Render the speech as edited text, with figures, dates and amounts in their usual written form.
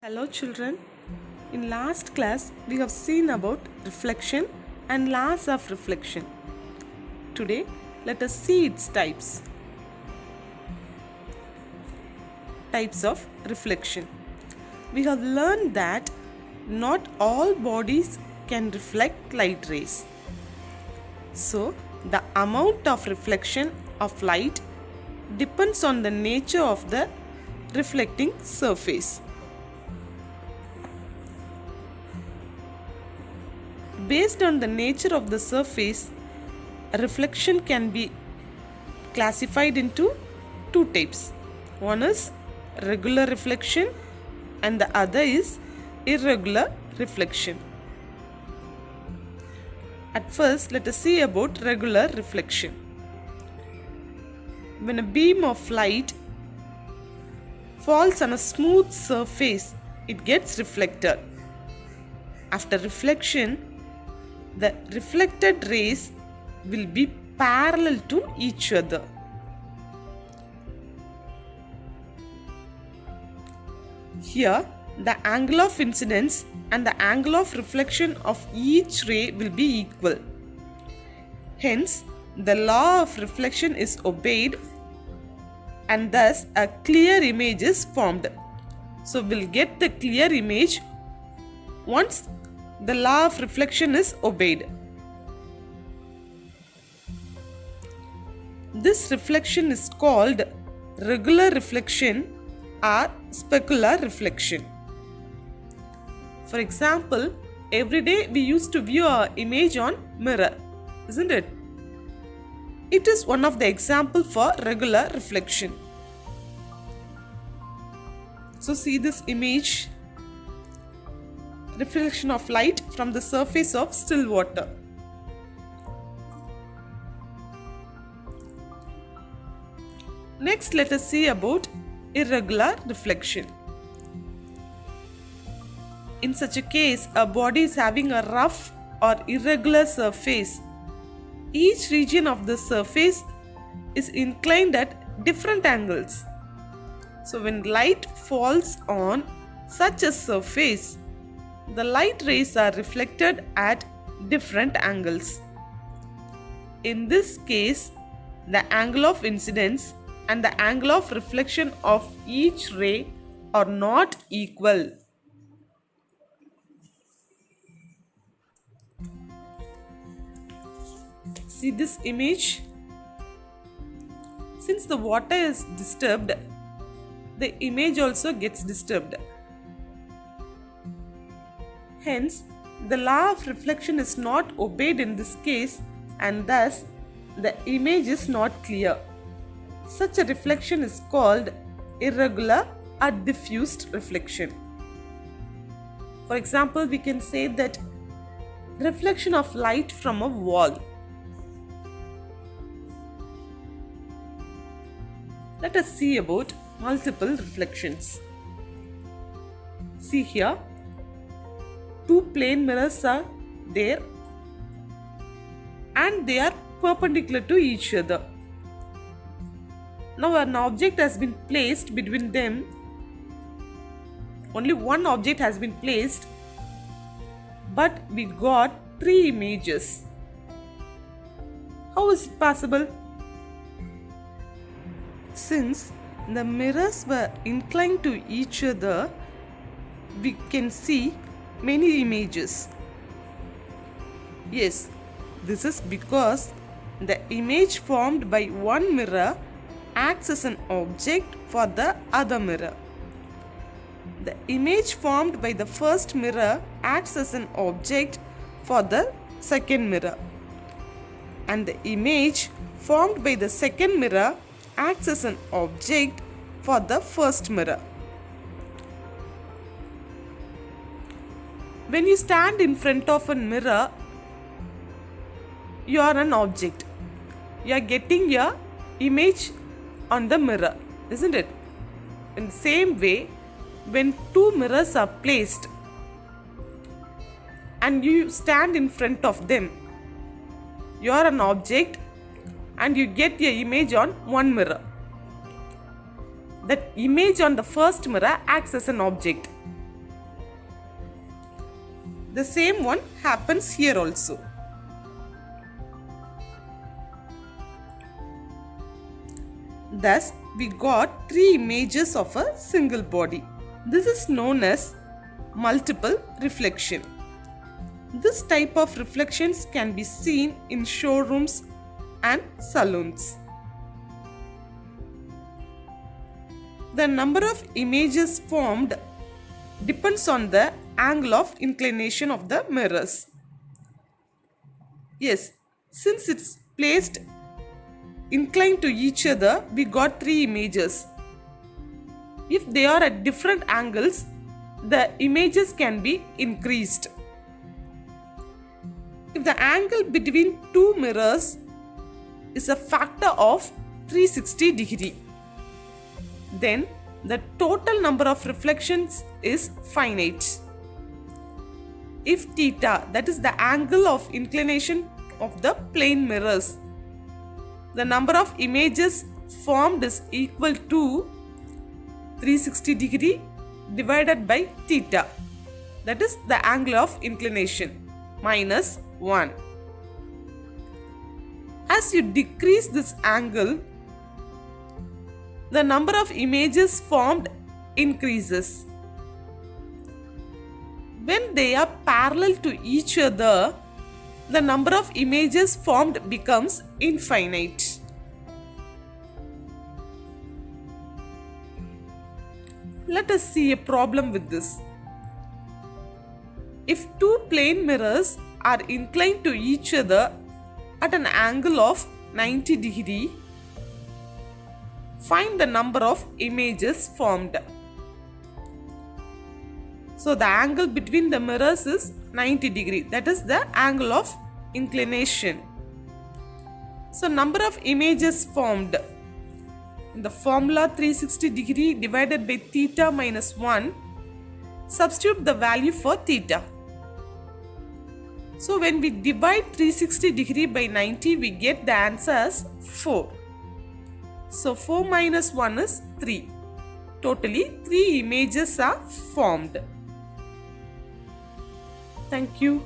Hello children. In last class we have seen about reflection and laws of reflection. Today let us see its types. Types of reflection. We have learned that not all bodies can reflect light rays. So the amount of reflection of light depends on the nature of the reflecting surface. Based on the nature of the surface, a reflection can be classified into two types. One is regular reflection and the other is irregular reflection. At first, let us see about regular reflection. When a beam of light falls on a smooth surface, it gets reflected. After reflection, the reflected rays will be parallel to each other. Here, the angle of incidence and the angle of reflection of each ray will be equal. Hence, the law of reflection is obeyed and thus a clear image is formed. So, we'll get the clear image once the law of reflection is obeyed. This reflection is called regular reflection or specular reflection. For example, every day we used to view our image on mirror, isn't it? It is one of the examples for regular reflection. So see this image. Reflection of light from the surface of still water. Next, let us see about irregular reflection. In such a case, a body is having a rough or irregular surface. Each region of the surface is inclined at different angles. So, when light falls on such a surface, the light rays are reflected at different angles. In this case, the angle of incidence and the angle of reflection of each ray are not equal. See this image? Since the water is disturbed, the image also gets disturbed. Hence, the law of reflection is not obeyed in this case and thus the image is not clear. Such a reflection is called irregular or diffused reflection. For example, we can say that reflection of light from a wall. Let us see about multiple reflections. See here. Two plane mirrors are there and they are perpendicular to each other. Now an object has been placed between them. Only one object has been placed, but we got three images. How is it possible? Since the mirrors were inclined to each other, we can see many images. Yes, this is because the image formed by one mirror acts as an object for the other mirror. The image formed by the first mirror acts as an object for the second mirror. And the image formed by the second mirror acts as an object for the first mirror. When you stand in front of a mirror, you are an object. You are getting your image on the mirror, isn't it? In the same way, when two mirrors are placed and you stand in front of them, you are an object and you get your image on one mirror. That image on the first mirror acts as an object. The same one happens here also. Thus, we got three images of a single body. This is known as multiple reflection. This type of reflections can be seen in showrooms and saloons. The number of images formed depends on the angle of inclination of the mirrors. Yes, since it's placed inclined to each other, we got three images. If they are at different angles, the images can be increased. If the angle between two mirrors is a factor of 360 degree, then the total number of reflections is finite. If theta, that is the angle of inclination of the plane mirrors, the number of images formed is equal to 360 degree divided by theta, that is the angle of inclination, minus 1. As you decrease this angle, the number of images formed increases. When they are parallel to each other, the number of images formed becomes infinite. Let us see a problem with this. If two plane mirrors are inclined to each other at an angle of 90 degree, find the number of images formed. So the angle between the mirrors is 90 degree, that is the angle of inclination. So number of images formed. In the formula 360 degree divided by theta minus 1, substitute the value for theta. So when we divide 360 degree by 90, we get the answer as 4. So 4 minus 1 is 3. Totally 3 images are formed. Thank you.